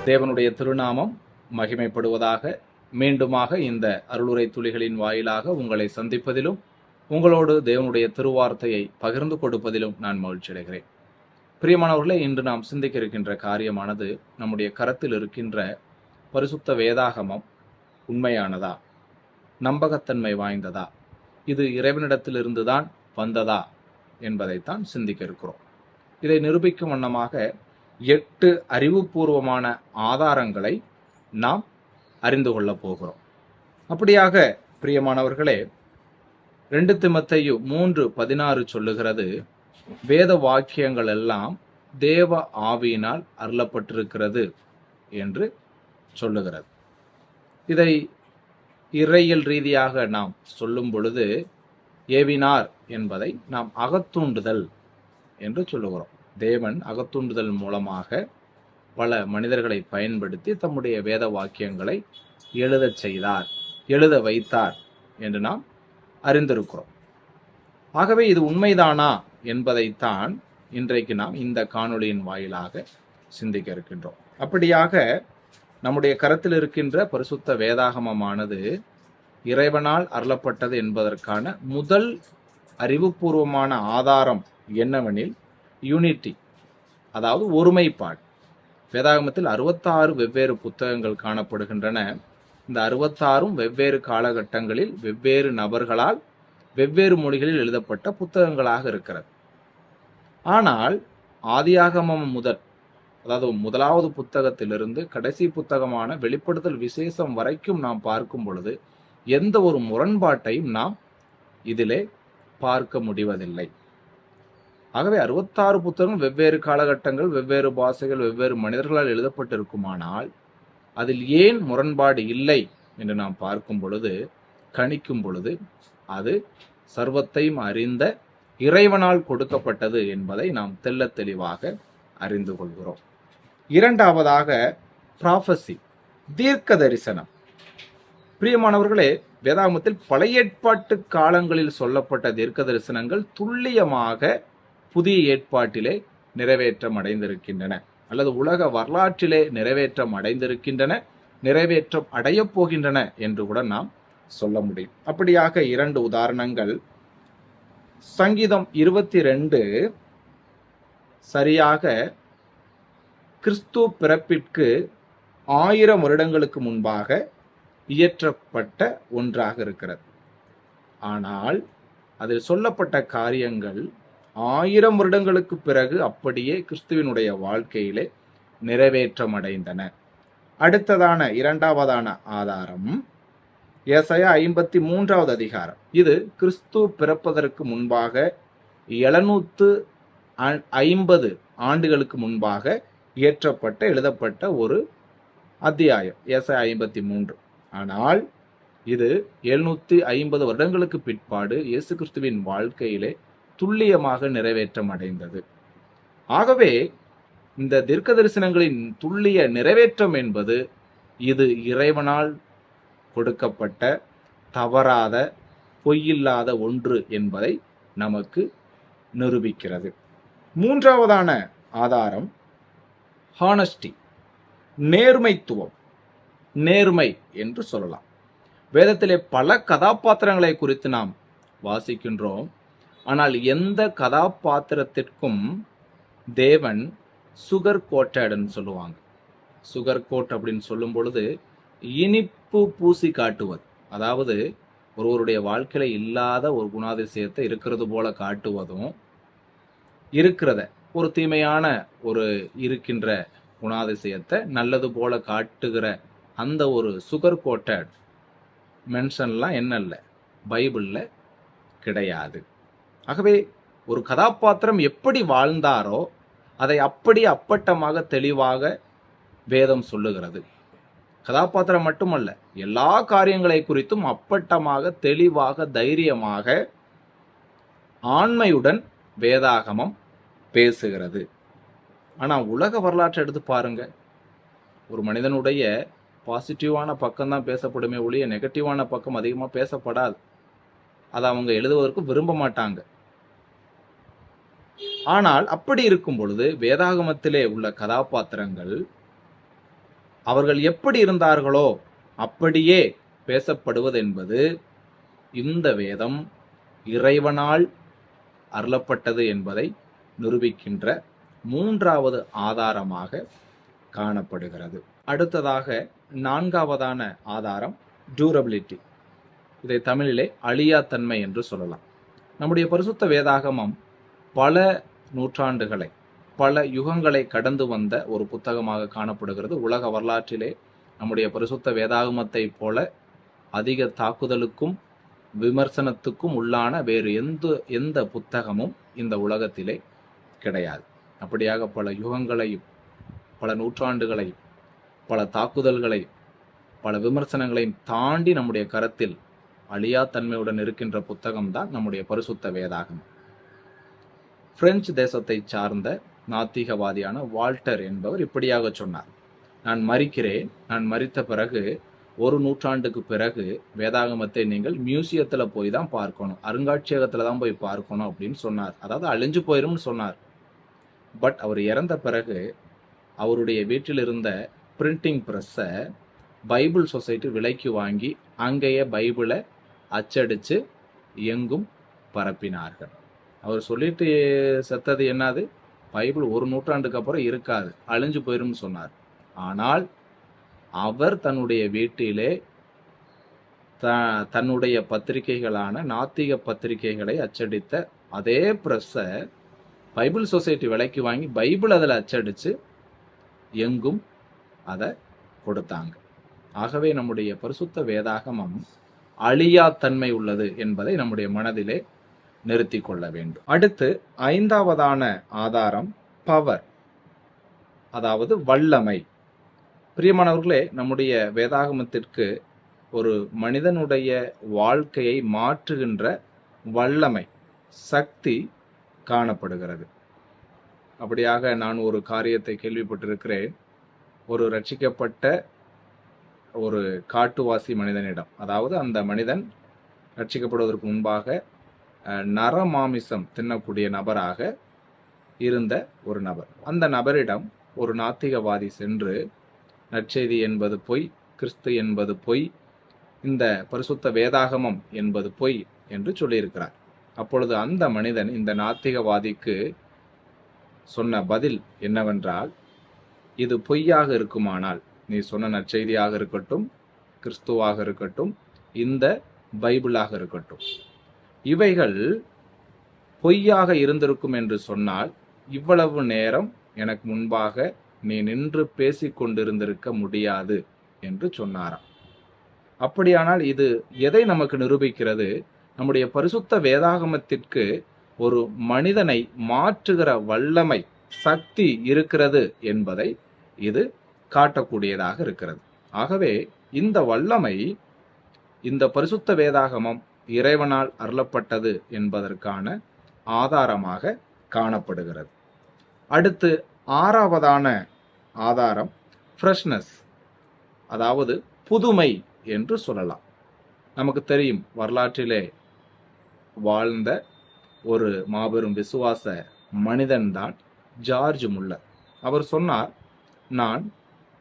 தேவனுடைய திருநாமம் மகிமைப்படுவதாக. மீண்டுமாக இந்த அருளுரை துளிகளின் வாயிலாக உங்களை சந்திப்பதிலும் உங்களோடு தேவனுடைய திருவார்த்தையை பகிர்ந்து கொடுப்பதிலும் நான் மகிழ்ச்சி அடைகிறேன். பிரியமானவர்களே, இன்று நாம் சிந்திக்க இருக்கின்ற காரியமானது நம்முடைய கரத்தில் இருக்கின்ற பரிசுத்த வேதாகமம் உண்மையானதா, நம்பகத்தன்மை வாய்ந்ததா, இது இறைவனிடத்திலிருந்துதான் வந்ததா என்பதைத்தான் சிந்திக்க இருக்கிறோம். இதை நிரூபிக்கும் வண்ணமாக 8 அறிவுபூர்வமான ஆதாரங்களை நாம் அறிந்து கொள்ளப் போகிறோம். அப்படியாக பிரியமானவர்களே, 2 தீமோத்தேயு 3:16 சொல்லுகிறது, வேத வாக்கியங்கள் எல்லாம் தேவ ஆவியினால் அருளப்பட்டிருக்கிறது என்று சொல்லுகிறது. இதை இறையியல் ரீதியாக நாம் சொல்லும் பொழுது ஏவினார் என்பதை நாம் அகத்தூண்டுதல் என்று சொல்லுகிறோம். தேவன் அகத்தூண்டுதல் மூலமாக பல மனிதர்களை பயன்படுத்தி தம்முடைய வேத வாக்கியங்களை எழுதச் செய்தார், எழுத வைத்தார் என்று நாம் அறிந்திருக்கிறோம். ஆகவே இது உண்மைதானா என்பதைத்தான் இன்றைக்கு நாம் இந்த காணொளியின் வாயிலாக சிந்திக்க இருக்கின்றோம். அப்படியாக நம்முடைய கரத்தில் இருக்கின்ற பரிசுத்த வேதாகமமானது இறைவனால் அருளப்பட்டது என்பதற்கான முதல் அறிவுபூர்வமான ஆதாரம் என்னவெனில் யூனிட்டி, அதாவது ஒருமைப்பாடு. வேதாகமத்தில் 66 வெவ்வேறு புத்தகங்கள் காணப்படுகின்றன. இந்த 66ம் வெவ்வேறு காலகட்டங்களில் வெவ்வேறு நபர்களால் வெவ்வேறு மொழிகளில் எழுதப்பட்ட புத்தகங்களாக இருக்கிறது. ஆனால் ஆதியாகமம் முதல், அதாவது முதலாவது புத்தகத்திலிருந்து கடைசி புத்தகமான வெளிப்படுத்தல் விசேஷம் வரைக்கும் நாம் பார்க்கும் பொழுது எந்த ஒரு முரண்பாட்டையும் நாம் இதிலே பார்க்க முடிவதில்லை. ஆகவே 66 புத்தகம் வெவ்வேறு காலகட்டங்கள், வெவ்வேறு பாஷைகள், வெவ்வேறு மனிதர்களால் எழுதப்பட்டிருக்குமானால் அதில் ஏன் முரண்பாடு இல்லை என்று நாம் பார்க்கும் பொழுது, கணிக்கும் பொழுது அது சர்வத்தையும் அறிந்த இறைவனால் கொடுக்கப்பட்டது என்பதை நாம் தெள்ளத் தெளிவாக அறிந்து கொள்கிறோம். இரண்டாவதாக ப்ராஃபசி, தீர்க்க தரிசனம். பிரியமானவர்களே, வேதாகமத்தில் பழைய ஏற்பாட்டு காலங்களில் சொல்லப்பட்ட தீர்க்க தரிசனங்கள் துல்லியமாக புதிய ஏற்பாட்டிலே நிறைவேற்றம் அடைந்திருக்கின்றன, அல்லது உலக வரலாற்றிலே நிறைவேற்றம் அடைந்திருக்கின்றன, நிறைவேற்றம் அடையப் போகின்றன என்று கூட நாம் சொல்ல முடியும். அப்படியாக 2 உதாரணங்கள். சங்கீதம் 22 சரியாக கிறிஸ்து பிறப்பிற்கு 1000 வருடங்களுக்கு முன்பாக இயற்றப்பட்ட ஒன்றாக இருக்கிறது. ஆனால் அதில் சொல்லப்பட்ட காரியங்கள் 1000 வருடங்களுக்கு பிறகு அப்படியே கிறிஸ்துவினுடைய வாழ்க்கையிலே நிறைவேற்றம் அடைந்தன. அடுத்ததான இரண்டாவதான ஆதாரம் ஏசாயா 53வது அதிகாரம். இது கிறிஸ்து பிறப்பதற்கு முன்பாக 750 ஆண்டுகளுக்கு முன்பாக இயற்றப்பட்ட எழுதப்பட்ட ஒரு அத்தியாயம் ஏசாயா 53. ஆனால் இது 750 வருடங்களுக்கு பிற்பாடு இயேசு கிறிஸ்துவின் வாழ்க்கையிலே துல்லியமாக நிறைவேற்றம் அடைந்தது. ஆகவே இந்த தீர்க்க தரிசனங்களின் துல்லிய நிறைவேற்றம் என்பது இது இறைவனால் கொடுக்கப்பட்ட தவறாத, பொய்யில்லாத ஒன்று என்பதை நமக்கு நிரூபிக்கிறது. மூன்றாவதான ஆதாரம் ஹானஸ்டி, நேர்மைத்துவம், நேர்மை என்று சொல்லலாம். வேதத்திலே பல கதாபாத்திரங்களை குறித்து நாம் வாசிக்கின்றோம். ஆனால் எந்த கதாபாத்திரத்திற்கும் தேவன் சுகர் கோட்டட்னு சொல்லுவாங்க. சுகர் கோட் அப்படின்னு சொல்லும் பொழுது இனிப்பு பூசி காட்டுவது, அதாவது ஒருவருடைய வாழ்க்கையில இல்லாத ஒரு குணாதிசயத்தை இருக்கிறது போல காட்டுவதும், இருக்கிறத ஒரு தீமையான ஒரு இருக்கின்ற குணாதிசயத்தை நல்லது போல காட்டுகிற அந்த ஒரு சுகர் கோட்டட் மென்ஷன்லாம் என்ன இல்லை, பைபிள்ல கிடையாது. ஆகவே ஒரு கதாபாத்திரம் எப்படி வாழ்ந்தாரோ அதை அப்படி அப்பட்டமாக தெளிவாக வேதம் சொல்லுகிறது. கதாபாத்திரம் மட்டுமல்ல, எல்லா காரியங்களை குறித்தும் அப்பட்டமாக தெளிவாக தைரியமாக ஆண்மையுடன் வேதாகமம் பேசுகிறது. ஆனா உலக வரலாற்றை எடுத்து பாருங்க, ஒரு மனிதனுடைய பாசிட்டிவான பக்கம் தான் பேசப்படுமே ஒழிய நெகட்டிவான பக்கம் அதிகமாக பேசப்படாது. அதை அவங்க எழுதுவதற்கு விரும்ப மாட்டாங்க. ஆனால் அப்படி இருக்கும் பொழுது வேதாகமத்திலே உள்ள கதாபாத்திரங்கள் அவர்கள் எப்படி இருந்தார்களோ அப்படியே பேசப்படுவது என்பது இந்த வேதம் இறைவனால் அருளப்பட்டது என்பதை நிரூபிக்கின்ற மூன்றாவது ஆதாரமாக காணப்படுகிறது. அடுத்ததாக நான்காவதான ஆதாரம் டியூரபிலிட்டி. இதை தமிழிலே அழியாத்தன்மை என்று சொல்லலாம். நம்முடைய பரிசுத்த வேதாகமம் பல நூற்றாண்டுகளை, பல யுகங்களை கடந்து வந்த ஒரு புத்தகமாக காணப்படுகிறது. உலக வரலாற்றிலே நம்முடைய பரிசுத்த வேதாகமத்தை போல அதிக தாக்குதலுக்கும் விமர்சனத்துக்கும் உள்ளான வேறு எந்த புத்தகமும் இந்த உலகத்திலே கிடையாது. அப்படியாக பல யுகங்களையும், பல நூற்றாண்டுகளையும், பல தாக்குதல்களையும், பல விமர்சனங்களையும் தாண்டி நம்முடைய கரத்தில் அழியாத்தன்மையுடன் இருக்கின்ற புத்தகம் தான் நம்முடைய பரிசுத்த வேதாகமம். பிரெஞ்சு தேசத்தை சார்ந்த நாத்திகவாதியான வால்டர் என்பவர் இப்படியாக சொன்னார்: நான் மரிக்கிறேன், நான் மரித்த பிறகு 1 நூற்றாண்டுக்கு பிறகு வேதாகமத்தை நீங்கள் மியூசியத்தில் போய் தான் பார்க்கணும், அருங்காட்சியகத்தில் தான் போய் பார்க்கணும் அப்படின்னு சொன்னார். அதாவது அழிஞ்சு போயிரும்னு சொன்னார். பட் அவர் இறந்த பிறகு அவருடைய வீட்டில் இருந்த பிரிண்டிங் ப்ரெஸ்ஸை பைபிள் சொசைட்டி விலைக்கு வாங்கி அங்கேயே பைபிளை அச்சடித்து எங்கும் பரப்பினார்கள். அவர் சொல்லிட்டு செத்தது என்னது? பைபிள் 1 நூற்றாண்டுக்கு அப்புறம் இருக்காது, அழிஞ்சு போயிரும் சொன்னார். ஆனால் அவர் தன்னுடைய வீட்டிலே தன்னுடைய பத்திரிகைகளான நாத்திக பத்திரிகைகளை அச்சடித்த அதே பிரஸ்ஸை பைபிள் சொசைட்டி விலைக்கு வாங்கி பைபிள் அதில் அச்சடித்து எங்கும் அதை கொடுத்தாங்க. ஆகவே நம்முடைய பரிசுத்த வேதாகமம் அழியாத்தன்மை உள்ளது என்பதை நம்முடைய மனதிலே நிறுத்தி கொள்ள வேண்டும். அடுத்து 5வதான ஆதாரம் பவர், அதாவது வல்லமை. பிரியமானவர்களே, நம்முடைய வேதாகமத்திற்கு ஒரு மனிதனுடைய வாழ்க்கையை மாற்றுகின்ற வல்லமை, சக்தி காணப்படுகிறது. அப்படியாக நான் ஒரு காரியத்தை கேள்விப்பட்டிருக்கிறேன். ஒரு ரட்சிக்கப்பட்ட ஒரு காட்டுவாசி மனிதனிடம், அதாவது அந்த மனிதன் ரட்சிக்கப்படுவதற்கு முன்பாக நரமாமிசம் தின்னக்கூடிய நபராக இருந்த ஒரு நபர். அந்த நபரிடம் ஒரு நாத்திகவாதி சென்று, நற்செய்தி என்பது பொய், கிறிஸ்து என்பது பொய், இந்த பரிசுத்த வேதாகமம் என்பது பொய் என்று சொல்லியிருக்கிறார். அப்பொழுது அந்த மனிதன் இந்த நாத்திகவாதிக்கு சொன்ன பதில் என்னவென்றால், இது பொய்யாக இருக்குமானால், நீ சொன்ன நற்செய்தியாக இருக்கட்டும், கிறிஸ்துவாக இருக்கட்டும், இந்த பைபிளாக இருக்கட்டும், இவைகள் பொய்யாக இருந்திருக்கும் என்று சொன்னால் இவ்வளவு நேரம் எனக்கு முன்பாக நீ நின்று பேசிக் கொண்டிருந்திருக்க முடியாது என்று சொன்னாராம். அப்படியானால் இது எதை நமக்கு நிரூபிக்கிறது? நம்முடைய பரிசுத்த வேதாகமத்திற்கு ஒரு மனிதனை மாற்றுகிற வல்லமை, சக்தி இருக்கிறது என்பதை இது காட்டக்கூடியதாக இருக்கிறது. ஆகவே இந்த வல்லமை, இந்த பரிசுத்த வேதாகமம் இறைவனால் அருளப்பட்டது என்பதற்கான ஆதாரமாக காணப்படுகிறது. அடுத்து 6வதான ஆதாரம் ஃப்ரெஷ்னஸ், அதாவது புதுமை என்று சொல்லலாம். நமக்கு தெரியும், வரலாற்றிலே வாழ்ந்த ஒரு மாபெரும் விசுவாச மனிதன்தான் ஜார்ஜ் முல்லர். அவர் சொன்னார், நான்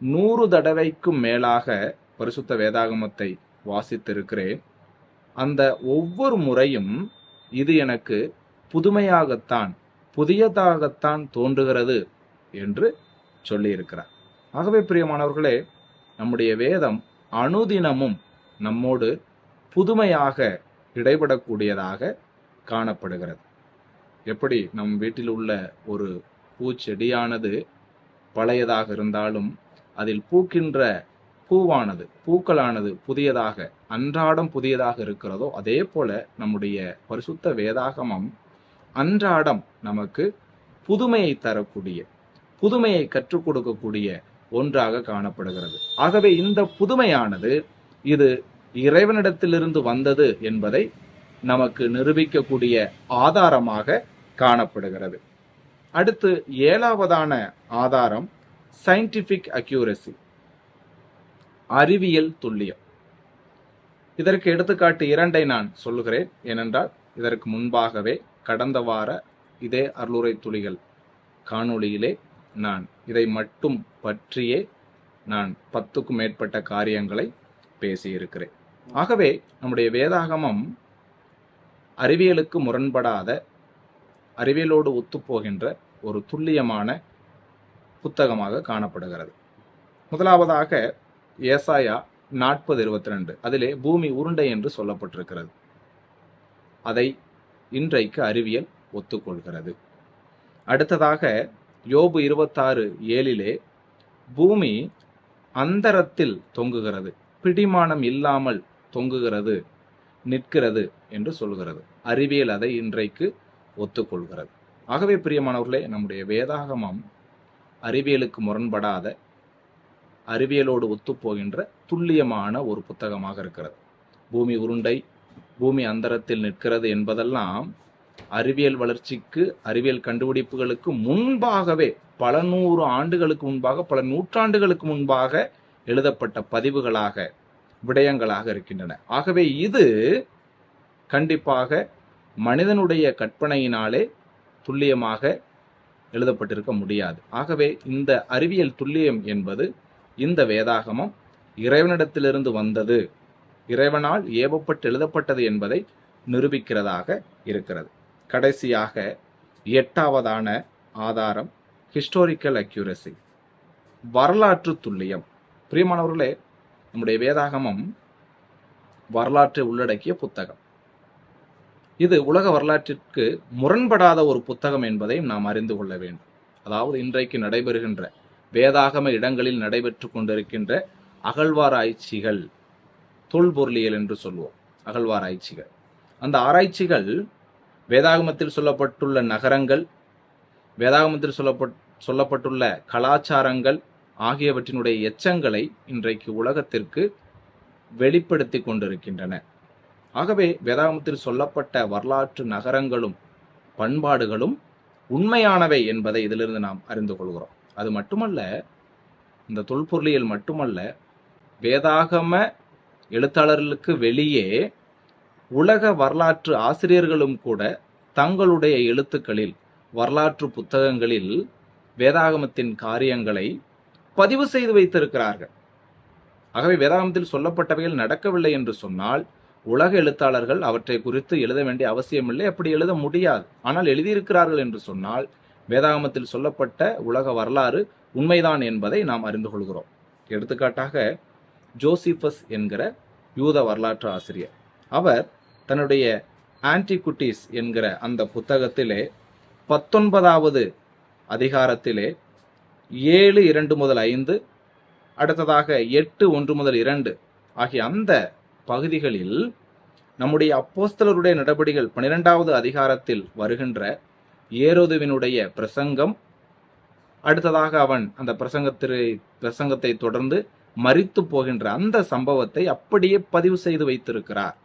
100 தடவைக்கும் மேலாக பரிசுத்த வேதாகமத்தை வாசித்திருக்கிறேன். அந்த ஒவ்வொரு முறையும் இது எனக்கு புதுமையாகத்தான், புதியதாகத்தான் தோன்றுகிறது என்று சொல்லியிருக்கிறார். ஆகவே பிரியமானவர்களே, நம்முடைய வேதம் அனுதினமும் நம்மோடு புதுமையாக இடைபடக்கூடியதாக காணப்படுகிறது. எப்படி நம் வீட்டில் உள்ள ஒரு பூச்செடியானது பழையதாக இருந்தாலும் அதில் பூக்கின்ற பூவானது, பூக்களானது புதியதாக, அன்றாடம் புதியதாக இருக்கிறதோ, அதே போல நம்முடைய பரிசுத்த வேதாகமம் அன்றாடம் நமக்கு புதுமையை தரக்கூடிய, புதுமையை கற்றுக் கொடுக்கக்கூடிய ஒன்றாக காணப்படுகிறது. ஆகவே இந்த புதுமையானது இது இறைவனிடத்திலிருந்து வந்தது என்பதை நமக்கு நிரூபிக்கக்கூடிய ஆதாரமாக காணப்படுகிறது. அடுத்து 7வதான ஆதாரம் சயின்டிபிக் அக்யூரசி, அறிவியல் துல்லியம். இதற்கு எடுத்துக்காட்டு 2 நான் சொல்லுகிறேன். ஏனென்றால் இதற்கு முன்பாகவே கடந்த வார இதே அருளுரை துளிகள் காணொளியிலே நான் இதை மட்டும் பற்றியே நான் 10க்கும் மேற்பட்ட காரியங்களை பேசியிருக்கிறேன். ஆகவே நம்முடைய வேதாகமம் அறிவியலுக்கு முரண்படாத, அறிவியலோடு ஒத்துப்போகின்ற ஒரு துல்லியமான புத்தகமாக காணப்படுகிறது. முதலாவதாக ஏசாயா 40:22, அதிலே பூமி உருண்டை என்று சொல்லப்பட்டிருக்கிறது. அதை இன்றைக்கு அறிவியல் ஒத்துக்கொள்கிறது. அடுத்ததாக யோபு 26:7 பூமி அந்தரத்தில் தொங்குகிறது, பிடிமானம் இல்லாமல் தொங்குகிறது, நிற்கிறது என்று சொல்கிறது. அறிவியல் அதை இன்றைக்கு ஒத்துக்கொள்கிறது. ஆகவே பிரியமானவர்களே, நம்முடைய வேதாகமம் அறிவியலுக்கு முரண்படாத, அறிவியலோடு ஒத்துப்போகின்ற துல்லியமான ஒரு புத்தகமாக இருக்கிறது. பூமி உருண்டை, பூமி அந்தரத்தில் நிற்கிறது என்பதெல்லாம் அறிவியல் வளர்ச்சிக்கு, அறிவியல் கண்டுபிடிப்புகளுக்கு முன்பாகவே, பல நூறு ஆண்டுகளுக்கு முன்பாக, பல நூற்றாண்டுகளுக்கு முன்பாக எழுதப்பட்ட பதிவுகளாக, விடயங்களாக இருக்கின்றன. ஆகவே இது கண்டிப்பாக மனிதனுடைய கற்பனையினாலே துல்லியமாக எழுதப்பட்டிருக்க முடியாது. ஆகவே இந்த அறிவியல் துல்லியம் என்பது, இந்த வேதாகமம் இறைவனிடத்திலிருந்து வந்தது, இறைவனால் ஏவப்பட்டு எழுதப்பட்டது என்பதை நிரூபிக்கிறதாக இருக்கிறது. கடைசியாக 8ஆவதான ஆதாரம் ஹிஸ்டாரிக்கல் அக்யூரசி, வரலாற்று துல்லியம். பிரியமானவர்களே, நம்முடைய வேதாகமம் வரலாற்றை உள்ளடக்கிய புத்தகம். இது உலக வரலாற்றிற்கு முரண்படாத ஒரு புத்தகம் என்பதை நாம் அறிந்து கொள்ள வேண்டும். அதாவது இன்றைக்கு நடைபெறுகின்ற வேதாகம இடங்களில் நடைபெற்று கொண்டிருக்கின்ற அகழ்வாராய்ச்சிகள், தொல்பொருளியல் என்று சொல்வோம், அகழ்வாராய்ச்சிகள். அந்த ஆராய்ச்சிகள் வேதாகமத்தில் சொல்லப்பட்டுள்ள நகரங்கள், வேதாகமத்தில் சொல்லப்பட்டுள்ள கலாச்சாரங்கள் ஆகியவற்றினுடைய எச்சங்களை இன்றைக்கு உலகத்திற்கு வெளிப்படுத்தி கொண்டிருக்கின்றன. ஆகவே வேதாகமத்தில் சொல்லப்பட்ட வரலாற்று நகரங்களும் பண்பாடுகளும் உண்மையானவை என்பதை இதிலிருந்து நாம் அறிந்து கொள்கிறோம். அது மட்டுமல்ல, இந்த தொல்பொருளியல் மட்டுமல்ல, வேதாகம எழுத்தாளர்களுக்கு வெளியே உலக வரலாற்று ஆசிரியர்களும் கூட தங்களுடைய எழுத்துக்களில், வரலாற்று புத்தகங்களில் வேதாகமத்தின் காரியங்களை பதிவு செய்து வைத்திருக்கிறார்கள். ஆகவே வேதாகமத்தில் சொல்லப்பட்டவைகள் நடக்கவில்லை என்று சொன்னால் உலக எழுத்தாளர்கள் அவற்றை குறித்து எழுத வேண்டிய அவசியமில்லை, அப்படி எழுத முடியாது. ஆனால் எழுதியிருக்கிறார்கள் என்று சொன்னால் வேதாகமத்தில் சொல்லப்பட்ட உலக வரலாறு உண்மைதான் என்பதை நாம் அறிந்து கொள்கிறோம். எடுத்துக்காட்டாக ஜோசிபஸ் என்கிற யூத வரலாற்று ஆசிரியர், அவர் தன்னுடைய ஆன்டிகுட்டிஸ் என்கிற அந்த புத்தகத்திலே 19வது அதிகாரத்திலே 7:2-5, அடுத்ததாக 8:1-2 ஆகிய அந்த பகுதிகளில் நம்முடைய அப்போஸ்தலருடைய நடபடிகள் 12வது அதிகாரத்தில் வருகின்ற ஏரோதுவினுடைய பிரசங்கம், அடுத்ததாக அவன் அந்த பிரசங்கத்தை தொடர்ந்து மரித்து போகின்ற அந்த சம்பவத்தை அப்படியே பதிவு செய்து வைத்திருக்கிறார்.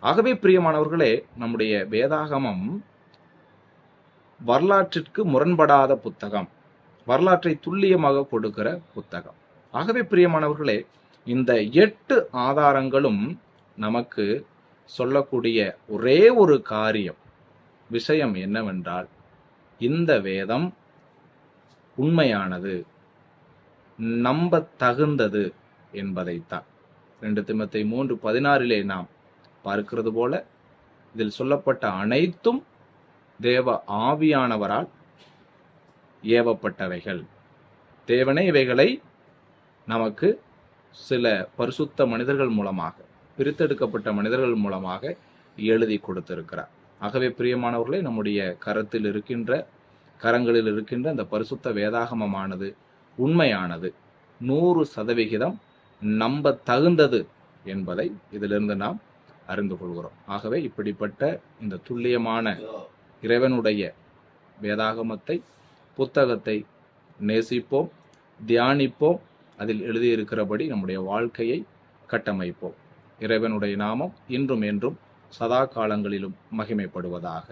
ஆகவே பிரியமானவர்களே, நம்முடைய வேதாகமம் வரலாற்றிற்கு முரண்படாத புத்தகம், வரலாற்றை துல்லியமாக கொடுக்கிற புத்தகம். ஆகவே பிரியமானவர்களே, இந்த 8 ஆதாரங்களும் நமக்கு சொல்லக்கூடிய ஒரே ஒரு விஷயம் என்னவென்றால், இந்த வேதம் உண்மையானது, நம்ப தகுந்தது என்பதைத்தான். 2 தீமோத்தேயு 3:16 நாம் பார்க்கிறது போல, இதில் சொல்லப்பட்ட அனைத்தும் தேவ ஆவியானவரால் ஏவப்பட்டவைகள். தேவனே இவைகளை நமக்கு சில பரிசுத்த மனிதர்கள் மூலமாக, பிரித்தெடுக்கப்பட்ட மனிதர்கள் மூலமாக எழுதி கொடுத்திருக்கிறார். ஆகவே பிரியமானவர்களே, நம்முடைய கரங்களில் இருக்கின்ற அந்த பரிசுத்த வேதாகமமானது உண்மையானது, 100% நம்ப தகுந்தது என்பதை இதிலிருந்து நாம் அறிந்து கொள்கிறோம். ஆகவே இப்படிப்பட்ட இந்த துல்லியமான இறைவனுடைய வேதாகமத்தை, புத்தகத்தை நேசிப்போம், தியானிப்போம், அதில் எழுதியிருக்கிறபடி நம்முடைய வாழ்க்கையை கட்டமைப்போம். இறைவனுடைய நாமம் இன்றும் என்றும் சதா காலங்களிலும் மகிமைப்படுவதாக.